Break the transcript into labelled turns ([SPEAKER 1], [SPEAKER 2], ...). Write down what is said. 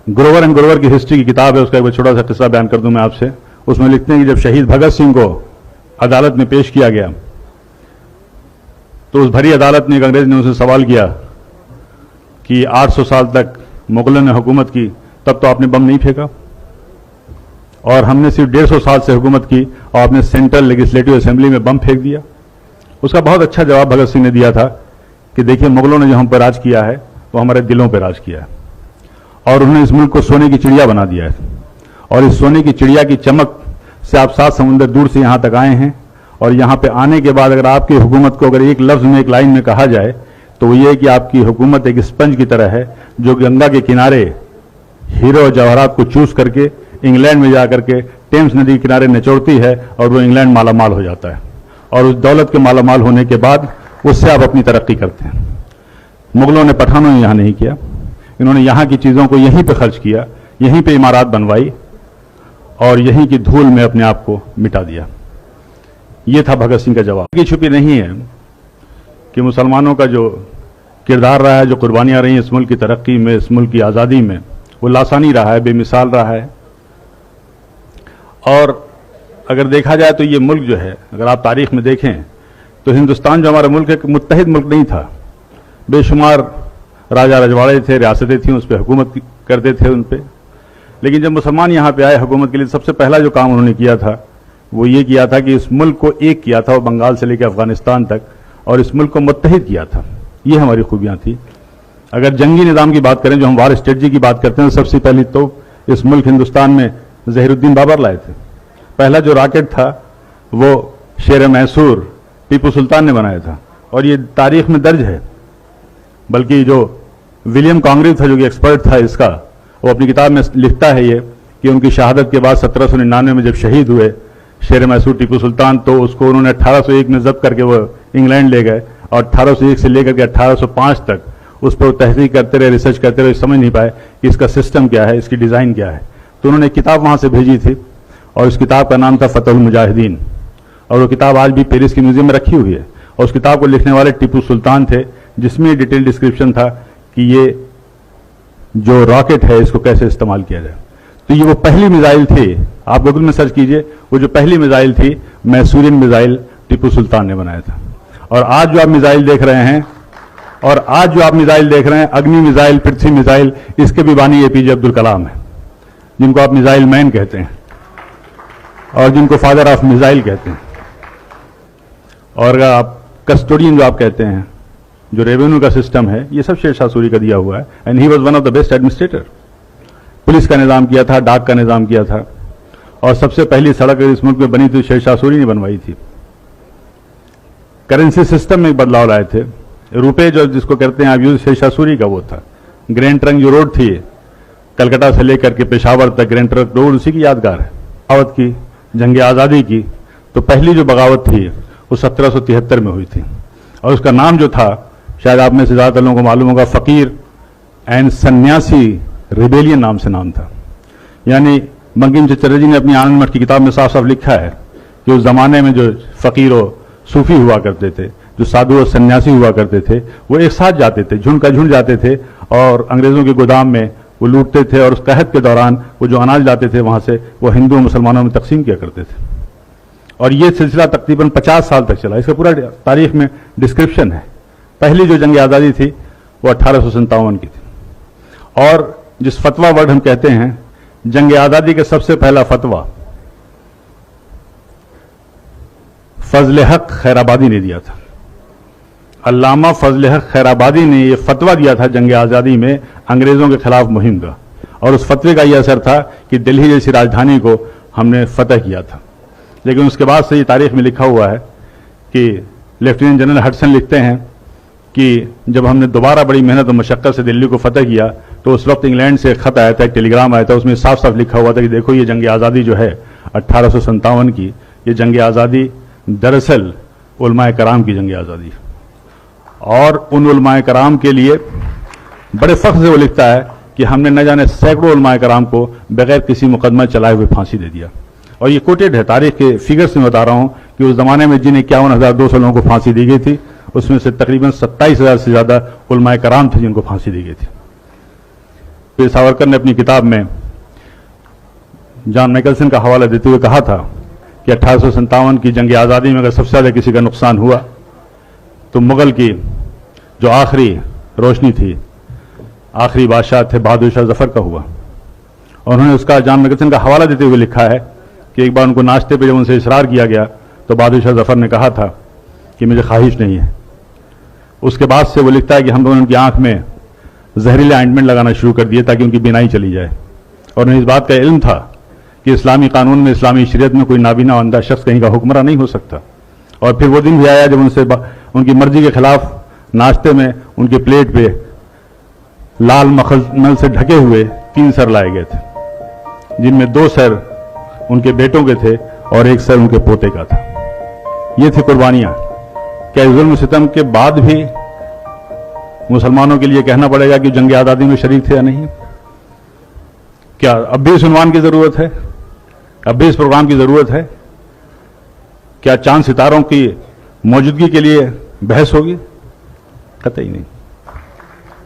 [SPEAKER 1] Grover and Grover की history की किताब है, उसका एक छोटा सा किस्सा बयान कर दूं मैं आपसे। उसमें लिखते हैं कि जब शहीद भगत सिंह को अदालत में पेश किया गया तो उस भरी अदालत में एक अंग्रेज ने उनसे सवाल किया कि 800 साल तक मुगलों ने हुकूमत की, तब तो आपने बम नहीं फेंका, और हमने सिर्फ 150 साल से हुकूमत की और आपने सेंट्रल लेजिस्लेटिव असेंबली में बम फेंक दिया। उसका बहुत अच्छा जवाब भगत सिंह ने दिया था कि देखिए, मुगलों ने जो हम पर राज किया है वो हमारे दिलों पर राज किया है, और उन्होंने इस मुल्क को सोने की चिड़िया बना दिया है, और इस सोने की चिड़िया की चमक से आप 7 समुंदर दूर से यहां तक आए हैं, और यहां पे आने के बाद अगर आपकी हुकूमत को अगर एक लफ्ज में, एक लाइन में कहा जाए तो वो ये कि आपकी हुकूमत एक स्पंज की तरह है जो गंगा के किनारे हीरो और जवाहरात को चूस करके इंग्लैंड में जाकर के टेम्स नदी के किनारे निचोड़ती है, और वो इंग्लैंड मालामाल हो जाता है, और उस दौलत के मालामाल होने के बाद उससे आप अपनी तरक्की करते हैं। मुगलों ने, पठानों ने यहां नहीं किया, इन्होंने यहां की चीजों को यहीं पे खर्च किया, यहीं पे इमारत बनवाई और यहीं की धूल में अपने आप को मिटा दिया। यह था भगत सिंह का जवाब। की छुपी नहीं है कि मुसलमानों का जो किरदार रहा है, जो कुर्बानियां रही इस मुल्क की तरक्की में, इस मुल्क की आज़ादी में, वो लासानी रहा है, बेमिसाल रहा है। और अगर देखा जाए तो ये मुल्क जो है, अगर आप तारीख में देखें तो हिंदुस्तान जो हमारा मुल्क एक मुत्तहिद मुल्क नहीं था। बेशुमार राजा रजवाड़े थे, रियासतें थीं, उस पर हुकूमत करते थे उन पर। लेकिन जब मुसलमान यहाँ पे आए हुकूमत के लिए, सबसे पहला जो काम उन्होंने किया था वो ये किया था कि इस मुल्क को एक किया था, वो बंगाल से लेकर अफगानिस्तान तक, और इस मुल्क को मुत्तहिद किया था। ये हमारी खूबियां थी। अगर जंगी निज़ाम की बात करें, जो हम वार स्ट्रेटजी की बात करते हैं, तो सबसे पहले तो इस मुल्क हिंदुस्तान में ज़हीरुद्दीन बाबर लाए थे। पहला जो रॉकेट था वो शेर मैसूर टीपू सुल्तान ने बनाया था, और ये तारीख में दर्ज है। बल्कि जो विलियम कॉन्ग्रेव था, जो कि एक्सपर्ट था इसका, वो अपनी किताब में लिखता है ये कि उनकी शहादत के बाद 1799 में जब शहीद हुए शेर मैसूर टीपू सुल्तान, तो उसको उन्होंने 1801 में जब्त करके वो इंग्लैंड ले गए, और 1801 से लेकर के 1805 तक उस पर तहकीक करते रहे, रिसर्च करते रहे, समझ नहीं पाए कि इसका सिस्टम क्या है, इसकी डिज़ाइन क्या है। तो उन्होंने एक किताब वहाँ से भेजी थी, और उस किताब का नाम था फतहुल मुजाहिदीन, और वो किताब आज भी पेरिस के म्यूजियम में रखी हुई है। और उस किताब को लिखने वाले टीपू सुल्तान थे, जिसमें डिटेल डिस्क्रिप्शन था कि ये जो रॉकेट है इसको कैसे इस्तेमाल किया जाए। तो ये वो पहली मिसाइल थी, आप गूगल में सर्च कीजिए, वो जो पहली मिसाइल थी मैसूरियन मिसाइल टीपू सुल्तान ने बनाया था। और आज जो आप मिसाइल देख रहे हैं, अग्नि मिसाइल, पृथ्वी मिसाइल, इसके भी बानी एपीजे अब्दुल कलाम है, जिनको आप मिसाइल मैन कहते हैं और जिनको फादर ऑफ मिसाइल कहते हैं। और अगर आप कस्टोडियन जो आप कहते हैं, जो रेवेन्यू का सिस्टम है, ये सब शेरशाह सूरी का दिया हुआ है, and he was one of the best administrator. Police का निज़ाम किया था, डाक का निज़ाम किया था, और सबसे पहली सड़क इस मुल्क में बनी थी शेरशाह सूरी ने बनवाई थी। करेंसी सिस्टम में बदलाव लाए थे। रुपए जो जिसको कहते हैं आप यूज, शेरशाह सूरी का वो था। ग्रैंड ट्रंक जो रोड थी कलकत्ता से लेकर के पेशावर तक, ग्रैंड ट्रंक रोड उसी की यादगार है। बगावत की, जंग आज़ादी की, तो पहली जो बगावत थी वो 1773 में हुई थी, और उसका नाम जो था, शायद आप में से ज़्यादातर लोगों को मालूम होगा, फ़कीर एंड सन्यासी रिबेलियन नाम से नाम था। यानी बंकिम चटर्जी जी ने अपनी आनंद मठ की किताब में साफ साफ लिखा है कि उस जमाने में जो फ़कीर और सूफी हुआ करते थे, जो साधु और सन्यासी हुआ करते थे, वो एक साथ जाते थे, झुंड का झुंड जाते थे, और अंग्रेज़ों के गोदाम में वो लूटते थे, और उस कहत के दौरान वो जो अनाज लाते थे वहाँ से, वो हिंदू और मुसलमानों में तकसीम किया करते थे। और ये सिलसिला तकरीबन 50 साल तक चला। इसका पूरा तारीख में डिस्क्रिप्शन है। पहली जो जंग आज़ादी थी वो 1857 की थी। और जिस फतवा वर्ड हम कहते हैं, जंग आज़ादी के सबसे पहला फतवा फजल हक खैराबादी ने दिया था। अल्लामा फजल हक खैराबादी ने यह फतवा दिया था जंग आज़ादी में अंग्रेज़ों के खिलाफ मुहिम का, और उस फतवे का यह असर था कि दिल्ली जैसी राजधानी को हमने फतह किया था। लेकिन उसके बाद से ये तारीख में लिखा हुआ है कि लेफ्टिनेंट जनरल हडसन लिखते हैं कि जब हमने दोबारा बड़ी मेहनत और मशक्क़त से दिल्ली को फतह किया, तो उस वक्त इंग्लैंड से एक खत आया था, एक टेलीग्राम आया था, उसमें साफ साफ लिखा हुआ था कि देखो ये जंग आज़ादी जो है 1857 की, ये जंग आज़ादी दरअसल उलमाए कराम की जंग आज़ादी, और उन उलमाए कराम के लिए बड़े फ़ख्र से वो लिखता है कि हमने न जाने सैकड़ों उलमाए कराम को बगैर किसी मुकदमा चलाए हुए फांसी दे दिया। और ये कोटेड है, तारीख के फिगर्स में बता रहा हूँ कि उस ज़माने में जिन्हें 51,200 लोगों को फांसी दी गई थी, उसमें से तकरीबन 27,000 से ज़्यादा उलमाए कराम थे जिनको फांसी दी गई थी। वीर सावरकर ने अपनी किताब में जॉन मैकलसन का हवाला देते हुए कहा था कि 1857 की जंग आज़ादी में अगर सबसे ज़्यादा किसी का नुकसान हुआ तो मुगल की जो आखिरी रोशनी थी, आखिरी बादशाह थे बहादुर शाह जफर का हुआ। और उन्होंने उसका जॉन मैकलसन का हवाला देते हुए लिखा है कि एक बार उनको नाश्ते पे जब उनसे इसरार किया गया तो बहादुर शाह जफर ने कहा था कि मुझे ख्वाहिश नहीं है। उसके बाद से वो लिखता है कि हम लोगों ने उनकी आंख में जहरीले ऑइंटमेंट लगाना शुरू कर दिए ताकि उनकी बीनाई चली जाए। और उन्हें इस बात का इल्म था कि इस्लामी कानून में, इस्लामी शरीयत में कोई नाबीना अंधा शख्स कहीं का हुक्मरान नहीं हो सकता। और फिर वो दिन भी आया जब उनसे उनकी मर्जी के खिलाफ नाश्ते में उनके प्लेट पे लाल मखमल से ढके हुए 3 सर लाए गए थे, जिनमें 2 सर उनके बेटों के थे और 1 सर उनके पोते का था। ये थी कुर्बानियां। क्या जुल्म सितम के बाद भी मुसलमानों के लिए कहना पड़ेगा कि जंग आज़ादी में शरीक थे या नहीं? क्या अब भी इस उन्वान की जरूरत है? अब भी इस प्रोग्राम की जरूरत है? क्या चांद सितारों की मौजूदगी के लिए बहस होगी? कतई नहीं।